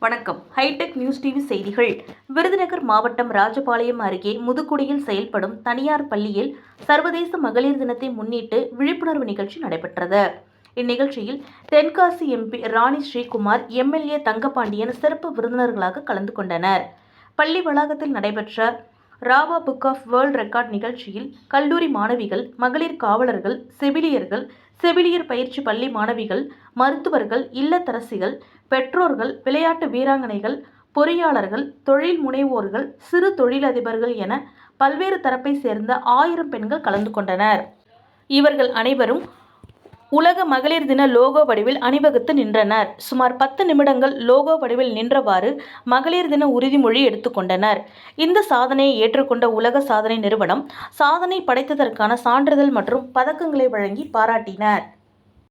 வணக்கம். Hitech news TV செய்திகள். விருதுநகர் மாவட்டம் ராஜபாளையம் அருகே முதுகுடியில் செயல்படும் தனியார் பள்ளியில் சர்வதேச மகளிர் தினத்தை முன்னிட்டு விழிப்புணர்வு நிகழ்ச்சி நடைபெற்றது. இந்நிகழ்ச்சியில் தென்காசி எம்பி ராணி ஸ்ரீகுமார், எம்எல்ஏ தங்கபாண்டியன் சிறப்பு விருந்தினர்களாக கலந்து கொண்டனர். பள்ளி வளாகத்தில் நடைபெற்ற ராவா புக் ஆஃப் வேர்ல்ட் ரெக்கார்ட் நிகழ்ச்சியில் கல்லூரி மாணவிகள், மகளிர் காவலர்கள், செவிலியர்கள், செவிலியர் பயிற்சி பள்ளி மாணவிகள், மருத்துவர்கள், இல்லத்தரசிகள், பெற்றோர்கள், விளையாட்டு வீராங்கனைகள், பொறியாளர்கள், தொழில் முனைவோர்கள், சிறு தொழிலதிபர்கள் என பல்வேறு தரப்பை சேர்ந்த 1000 பெண்கள் கலந்து கொண்டனர். இவர்கள் அனைவரும் உலக மகளிர் தின லோகோ வடிவில் அணிவகுத்து நின்றனர். சுமார் 10 நிமிடங்கள் லோகோ வடிவில் நின்றவாறு மகளிர் தின உறுதிமொழி எடுத்துக்கொண்டனர். இந்த சாதனையை ஏற்றுக்கொண்ட உலக சாதனை நிறுவனம் சாதனை படைத்ததற்கான சான்றிதழ் மற்றும் பதக்கங்களை வழங்கி பாராட்டினர்.